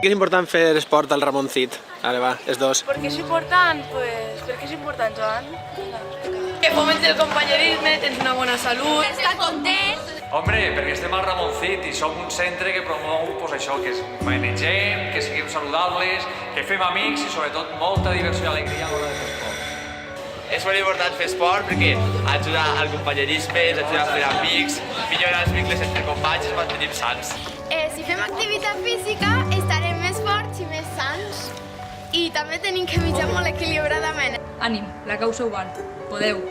què és important fer esport al Ramoncit? Vale, va, és dos. ¿Por qué es important? Pues, ¿por qué es important, Joan? Que fomentes el companyerisme, tens una bona salut. Estar content. Hombre, perquè estem al Ramoncit i som un centre que promou això, que es manegem, que siguem saludables, que fem amics i sobretot molta diversió i alegria a l'hora de fer esport. És molt important fer esport perquè ajuda al companyerisme, ens ajuda a fer amics, millora els vincles entre companys i ens mantenim sans. Si fem activitat física estarem més forts i més sans. I també tenim que menjar molt equilibradament. Ànim, la causa ho val. Podeu.